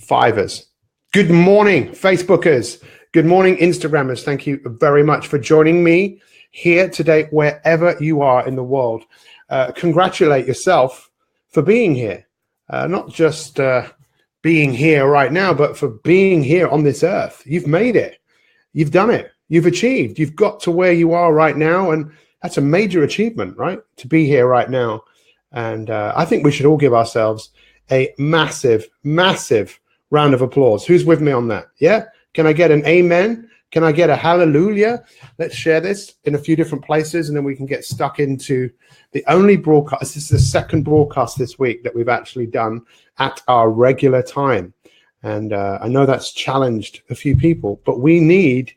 fivers. Good morning, Facebookers. Good morning, Instagrammers. Thank you very much for joining me here today, wherever you are in the world. Congratulate yourself for being here. Not just being here right now, but for being here on this earth. You've made it. You've done it. You've achieved. You've got to where you are right now. And that's a major achievement, right? To be here right now. And I think we should all give ourselves a massive, massive round of applause. Who's with me on that? Yeah? Can I get an amen? Can I get a hallelujah? Let's share this in a few different places, and then we can get stuck into the only broadcast. This is the second broadcast this week that we've actually done at our regular time. And I know that's challenged a few people, but we need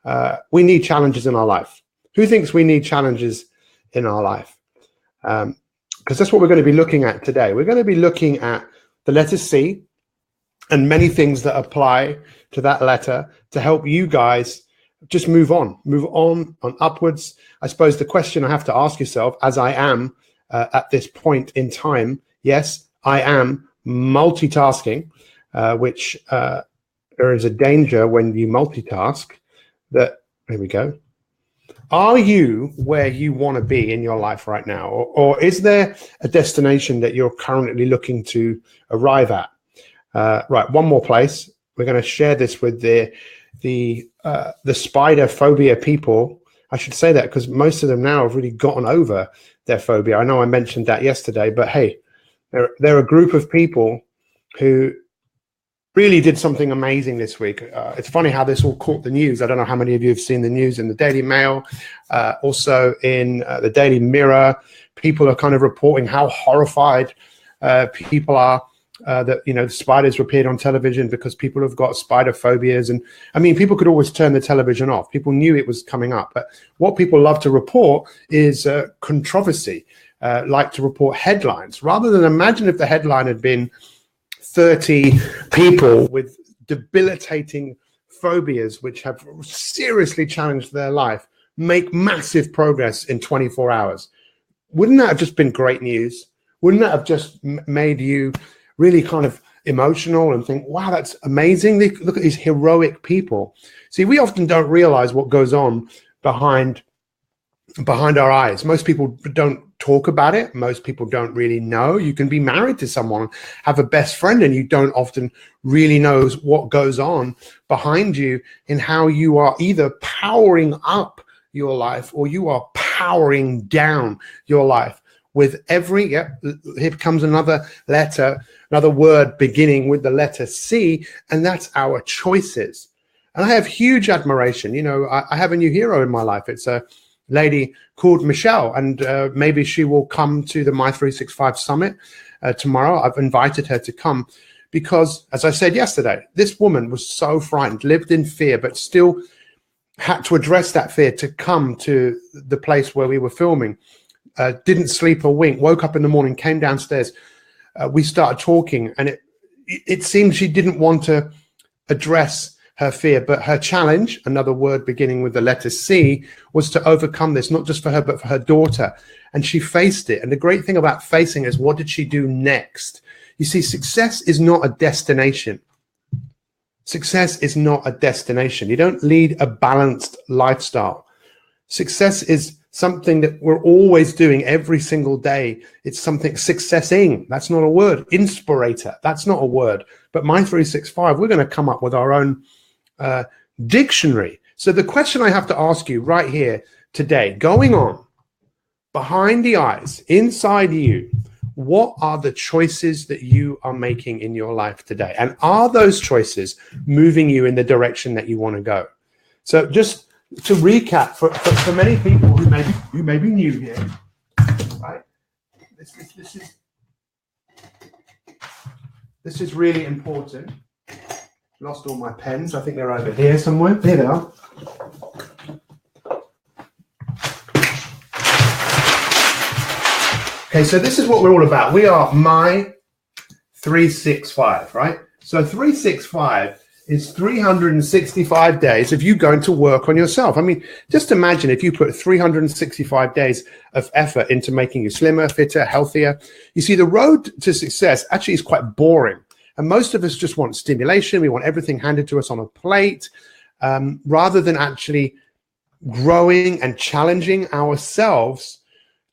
challenges in our life. Who thinks we need challenges in our life? Because that's what we're going to be looking at today. We're going to be looking at the letter C and many things that apply to that letter to help you guys just move on upwards. I suppose the question I have to ask yourself, as I am at this point in time, yes, I am multitasking, which there is a danger when you multitask that, there we go. Are you where you want to be in your life right now? Or is there a destination that you're currently looking to arrive at? Right, one more place. We're going to share this with the spider phobia people. I should say that because most of them now have really gotten over their phobia. I know I mentioned that yesterday, but hey, they're a group of people who really did something amazing this week. It's funny how this all caught the news. I don't know how many of you have seen the news in the Daily Mail, also in the Daily Mirror. People are kind of reporting how horrified people are that, you know, spiders were appeared on television because people have got spider phobias. And I mean, people could always turn the television off. People knew it was coming up. But what people love to report is controversy, like to report headlines. Rather than imagine if the headline had been 30 people with debilitating phobias which have seriously challenged their life make massive progress in 24 hours. Wouldn't that have just been great news? Wouldn't that have just made you really kind of emotional and think, wow, that's amazing. Look at these heroic people. See, we often don't realize what goes on behind our eyes. Most people don't talk about it. Most people don't really know. You can be married to someone, have a best friend, and you don't often really know what goes on behind you in how you are either powering up your life or you are powering down your life with every, here comes another letter, another word beginning with the letter C, and that's our choices. And I have huge admiration. You know, I have a new hero in my life. It's a lady called Michelle, and maybe she will come to the My 365 Summit tomorrow. I've invited her to come because, as I said yesterday, this woman was so frightened, lived in fear, but still had to address that fear to come to the place where we were filming. Didn't sleep a wink, woke up in the morning, came downstairs. We started talking, and it seemed she didn't want to address her fear, but her challenge, another word beginning with the letter C, was to overcome this, not just for her, but for her daughter. And she faced it. And the great thing about facing is, what did she do next? You see, success is not a destination. Success is not a destination. You don't lead a balanced lifestyle. Success is something that we're always doing every single day. It's something successing. That's not a word. Inspirator. That's not a word. But My 365, we're going to come up with our own dictionary. So the question I have to ask you right here today, going on behind the eyes, inside you, what are the choices that you are making in your life today? And are those choices moving you in the direction that you want to go? So just to recap, for many people who may be new here, right? This is really important. Lost all my pens. I think they're over here somewhere. Here they are. Okay, so this is what we're all about. We are My 365, right? So 365 is 365 days of you going to work on yourself. I mean, just imagine if you put 365 days of effort into making you slimmer, fitter, healthier. You see, the road to success actually is quite boring. And most of us just want stimulation. We want everything handed to us on a plate, rather than actually growing and challenging ourselves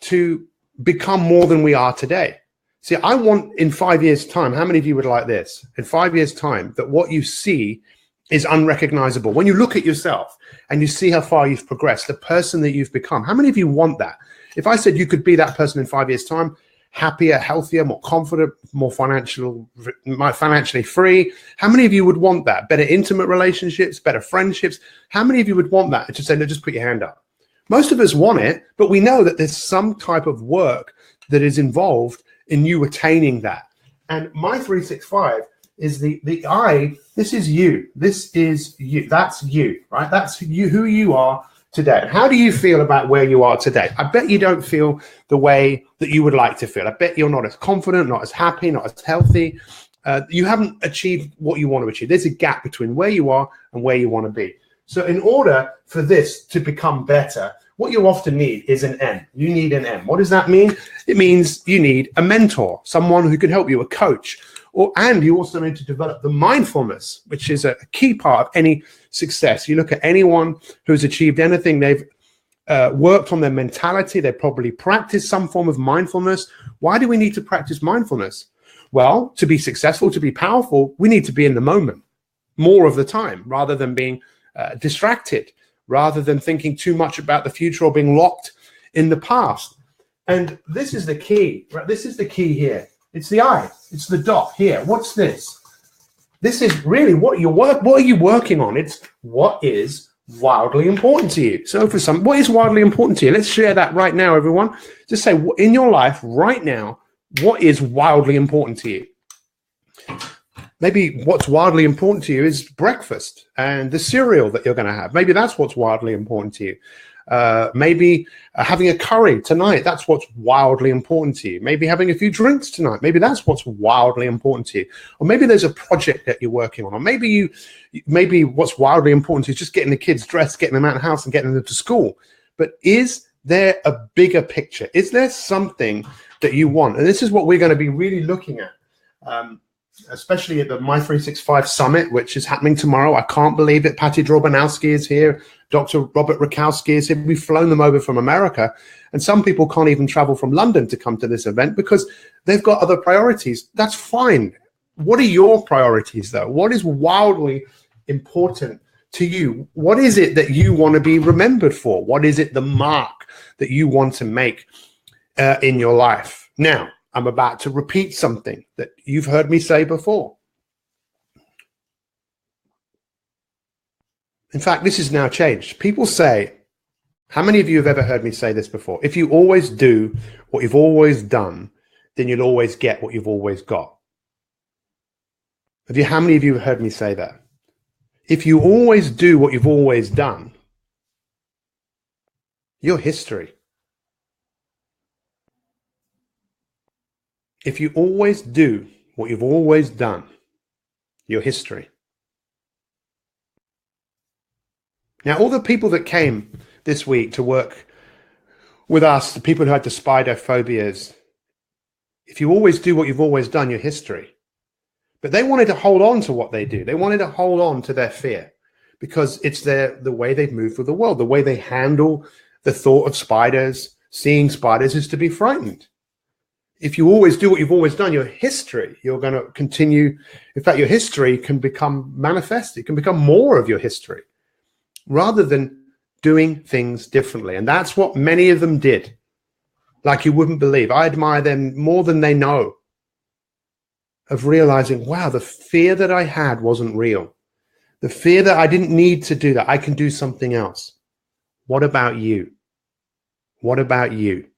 to become more than we are today. See, I want in 5 years' time, how many of you would like this? In 5 years' time, that what you see is unrecognizable. When you look at yourself and you see how far you've progressed, the person that you've become, how many of you want that? If I said you could be that person in 5 years' time, happier, healthier, more confident, more financially free, how many of you would want that? Better intimate relationships, better friendships. How many of you would want that? Just say, no, just put your hand up. Most of us want it, but we know that there's some type of work that is involved in you attaining that. And my 365 is the I. This is you. This is you. That's you, right? That's you, who you are today. How do you feel about where you are today? I bet you don't feel the way that you would like to feel. I bet you're not as confident, not as happy, not as healthy. You haven't achieved what you want to achieve. There's a gap between where you are and where you want to be. So in order for this to become better, what you often need is an M. You need an M. What does that mean? It means you need a mentor, someone who can help you, a coach. And you also need to develop the mindfulness, which is a key part of any success. You look at anyone who's achieved anything, they've worked on their mentality. They probably practice some form of mindfulness. Why do we need to practice mindfulness? Well, to be successful, to be powerful, we need to be in the moment more of the time, rather than being distracted, rather than thinking too much about the future or being locked in the past. And this is the key, right? This is the key here. It's the I. It's the dot here. What's this? This is really what are you working on? It's what is wildly important to you. So for some, what is wildly important to you? Let's share that right now, everyone. Just say, in your life right now, what is wildly important to you? Maybe what's wildly important to you is breakfast and the cereal that you're going to have. Maybe that's what's wildly important to you. Maybe having a curry tonight, that's what's wildly important to you. Maybe having a few drinks tonight, maybe that's what's wildly important to you. Or maybe there's a project that you're working on. Or maybe what's wildly important to you is just getting the kids dressed, getting them out of the house and getting them to school. But is there a bigger picture? Is there something that you want? And this is what we're going to be really looking at. Especially at the My365 Summit, which is happening tomorrow. I can't believe it. Patty Drobanowski is here. Dr. Robert Rakowski is here. We've flown them over from America. And some people can't even travel from London to come to this event because they've got other priorities. That's fine. What are your priorities, though? What is wildly important to you? What is it that you want to be remembered for? What is it, the mark that you want to make in your life? Now, I'm about to repeat something that you've heard me say before. In fact, this has now changed. People say, how many of you have ever heard me say this before? If you always do what you've always done, then you'll always get what you've always got. How many of you have heard me say that? If you always do what you've always done, you're history. If you always do what you've always done, you're history. Now, all the people that came this week to work with us, the people who had the spider phobias, if you always do what you've always done, you're history. But they wanted to hold on to what they do. They wanted to hold on to their fear because it's the way they've moved through the world. The way they handle the thought of spiders, seeing spiders, is to be frightened. If you always do what you've always done, your history, you're going to continue. In fact, your history can become manifest. It can become more of your history rather than doing things differently. And that's what many of them did. Like you wouldn't believe. I admire them more than they know, of realizing, wow, the fear that I had wasn't real. The fear that I didn't need to do that. I can do something else. What about you? What about you?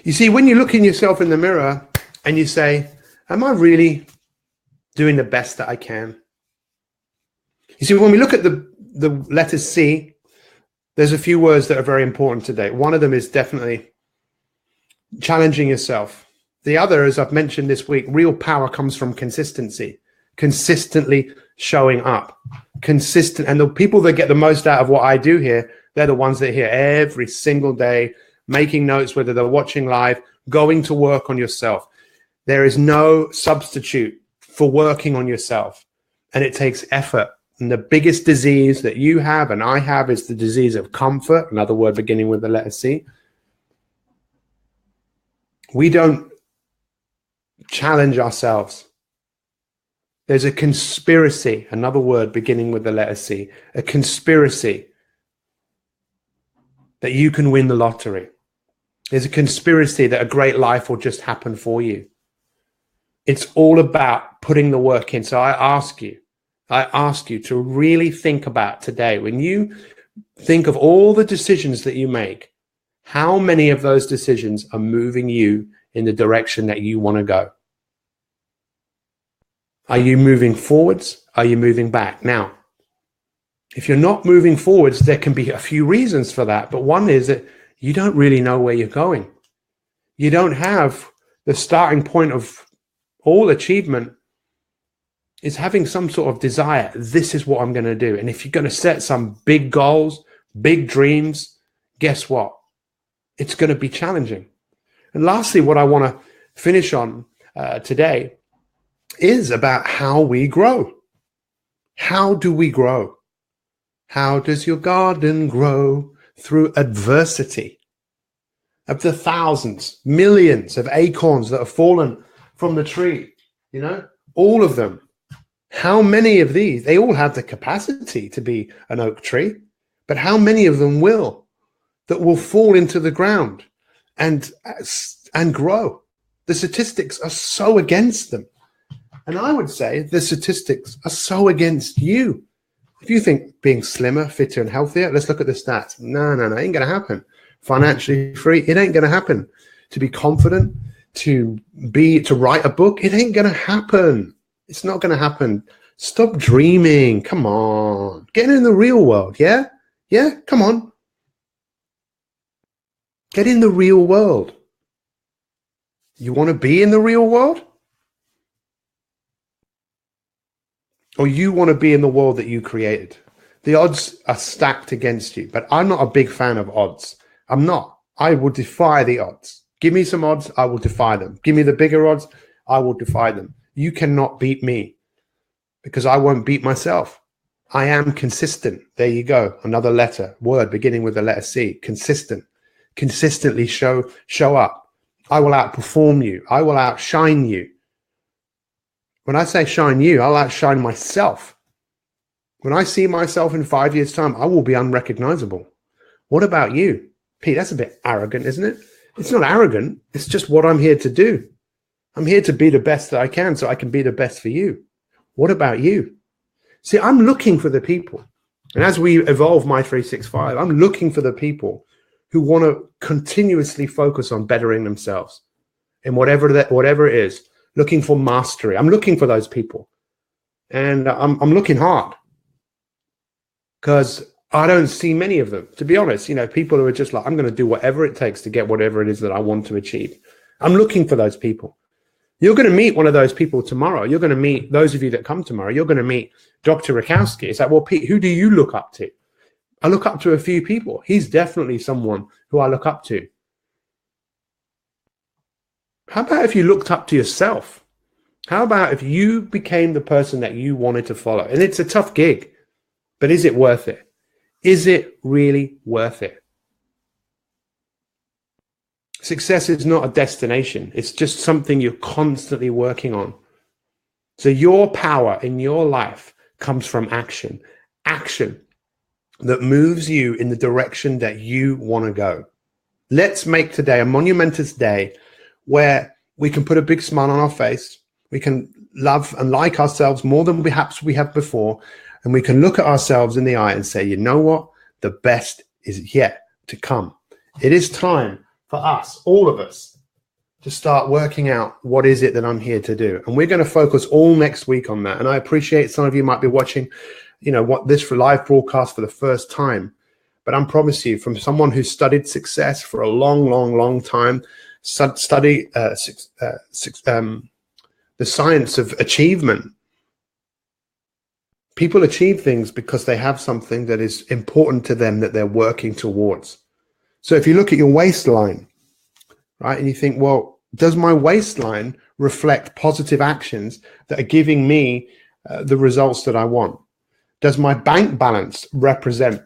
You see, when you look in yourself in the mirror and you say, am I really doing the best that I can? You see, when we look at the letter C, there's a few words that are very important today. One of them is definitely challenging yourself. The other, as I've mentioned this week, real power comes from consistency, consistently showing up, consistent. And the people that get the most out of what I do here, they're the ones that are here every single day, making notes, whether they're watching live, going to work on yourself. There is no substitute for working on yourself, and it takes effort. And the biggest disease that you have and I have is the disease of comfort, another word beginning with the letter C. We don't challenge ourselves. There's a conspiracy, another word beginning with the letter C, a conspiracy that you can win the lottery. There's a conspiracy that a great life will just happen for you. It's all about putting the work in. So I ask you to really think about today, when you think of all the decisions that you make, how many of those decisions are moving you in the direction that you want to go? Are you moving forwards? Are you moving back? Now, if you're not moving forwards, there can be a few reasons for that. But one is that you don't really know where you're going. You don't have the starting point of all achievement is having some sort of desire. This is what I'm going to do. And if you're going to set some big goals, big dreams, guess what? It's going to be challenging. And lastly, what I want to finish on today is about how we grow. How do we grow? How does your garden grow? Through adversity. Of the thousands, millions of acorns that have fallen from the tree, all of them. How many of these, they all have the capacity to be an oak tree, but how many of them that will fall into the ground and grow? The statistics are so against them. And I would say the statistics are so against you. If you think being slimmer, fitter, and healthier, let's look at the stats. No, it ain't going to happen. Financially free, it ain't going to happen. To be confident, to write a book, it ain't going to happen. It's not going to happen. Stop dreaming. Come on. Get in the real world. Yeah? Yeah? Come on. Get in the real world. You want to be in the real world? Or you want to be in the world that you created? The odds are stacked against you, but I'm not a big fan of odds. I'm not. I will defy the odds. Give me some odds, I will defy them. Give me the bigger odds, I will defy them. You cannot beat me because I won't beat myself. I am consistent. There you go. Another word beginning with the letter C. Consistent. Consistently show up. I will outperform you. I will outshine you. When I say shine you, I'll outshine myself. When I see myself in 5 years' time, I will be unrecognizable. What about you? Pete, that's a bit arrogant, isn't it? It's not arrogant. It's just what I'm here to do. I'm here to be the best that I can so I can be the best for you. What about you? See, I'm looking for the people. And as we evolve My 365, I'm looking for the people who want to continuously focus on bettering themselves in whatever it is. Looking for mastery. I'm looking for those people. And I'm looking hard because I don't see many of them. To be honest, people who are just like, I'm going to do whatever it takes to get whatever it is that I want to achieve. I'm looking for those people. You're going to meet one of those people tomorrow. You're going to meet those of you that come tomorrow. You're going to meet Dr. Rakowski. It's like, well, Pete, who do you look up to? I look up to a few people. He's definitely someone who I look up to. How about if you looked up to yourself? How about if you became the person that you wanted to follow? And it's a tough gig, but is it worth it? Is it really worth it? Success is not a destination. It's just something you're constantly working on. So your power in your life comes from action. Action that moves you in the direction that you want to go. Let's make today a monumentous day where we can put a big smile on our face. We can love and like ourselves more than perhaps we have before. And we can look at ourselves in the eye and say, you know what? The best is yet to come. It is time for us, all of us, to start working out what is it that I'm here to do. And we're going to focus all next week on that. And I appreciate some of you might be watching, what this for live broadcast for the first time. But I promise you, from someone who studied success for a long, long, long time, study the science of achievement. People achieve things because they have something that is important to them that they're working towards. So if you look at your waistline, right? And you think, well, does my waistline reflect positive actions that are giving me the results that I want? Does my bank balance represent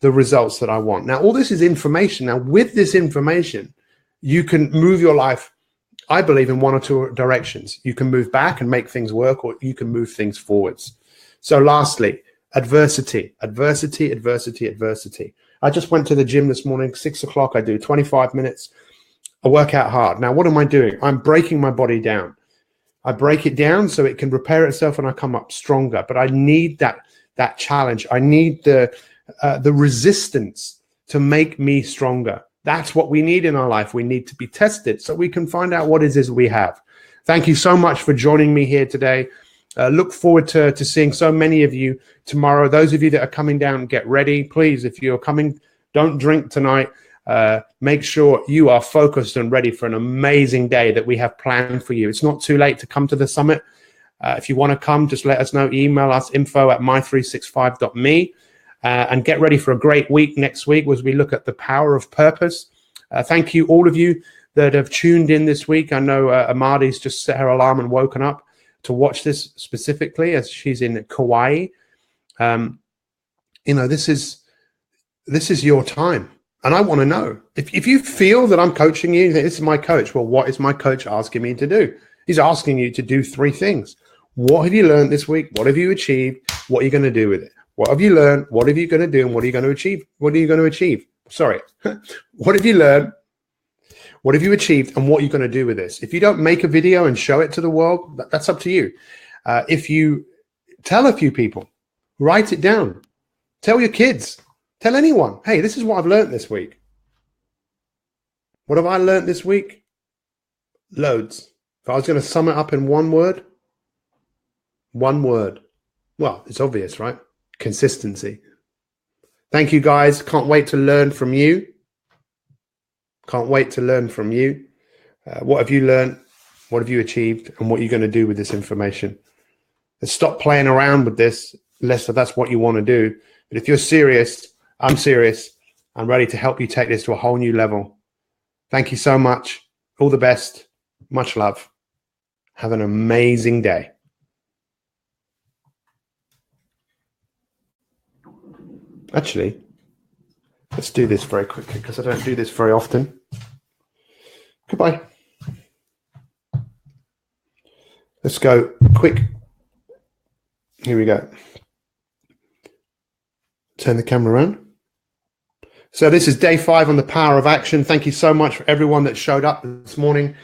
the results that I want? Now, all this is information. Now, with this information, you can move your life, I believe, in one or two directions. You can move back and make things work, or you can move things forwards. So lastly, adversity, adversity, adversity, adversity. I just went to the gym this morning, 6 o'clock. I do 25 minutes. I work out hard. Now, what am I doing? I'm breaking my body down. I break it down so it can repair itself and I come up stronger. But I need that challenge. I need the resistance to make me stronger. That's what we need in our life. We need to be tested so we can find out what it is we have. Thank you so much for joining me here today. Look forward to seeing so many of you tomorrow. Those of you that are coming down, get ready. Please, if you're coming, don't drink tonight. Make sure you are focused and ready for an amazing day that we have planned for you. It's not too late to come to the summit. If you want to come, just let us know. Email us info@my365.me. And get ready for a great week next week as we look at the power of purpose. Thank you, all of you that have tuned in this week. I know Amadi's just set her alarm and woken up to watch this specifically as she's in Kauai. This is your time. And I want to know, if you feel that I'm coaching you, this is my coach. Well, what is my coach asking me to do? He's asking you to do 3 things. What have you learned this week? What have you achieved? What are you going to do with it? What have you learned? What are you going to do? And what are you going to achieve? What are you going to achieve? Sorry. What have you learned? What have you achieved? And what are you going to do with this? If you don't make a video and show it to the world, that's up to you. If you tell a few people, write it down, tell your kids, tell anyone, hey, this is what I've learned this week. What have I learned this week? Loads. If I was going to sum it up in one word, well, it's obvious, right? Consistency. Thank you, guys. Can't wait to learn from you. Can't wait to learn from you. What have you learned? What have you achieved? And what are you going to do with this information? Let's stop playing around with this unless that's what you want to do. But if you're serious, I'm serious. I'm ready to help you take this to a whole new level. Thank you so much. All the best. Much love. Have an amazing day. Actually, let's do this very quickly because I don't do this very often. Goodbye. Let's go quick. Here we go. Turn the camera around. So this is day 5 on the power of action. Thank you so much for everyone that showed up this morning.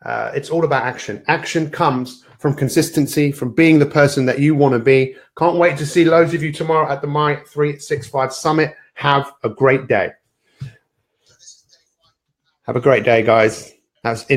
It's all about action. Action comes from consistency, from being the person that you want to be. Can't wait to see loads of you tomorrow at the My365 Summit. Have a great day. Have a great day, guys. That's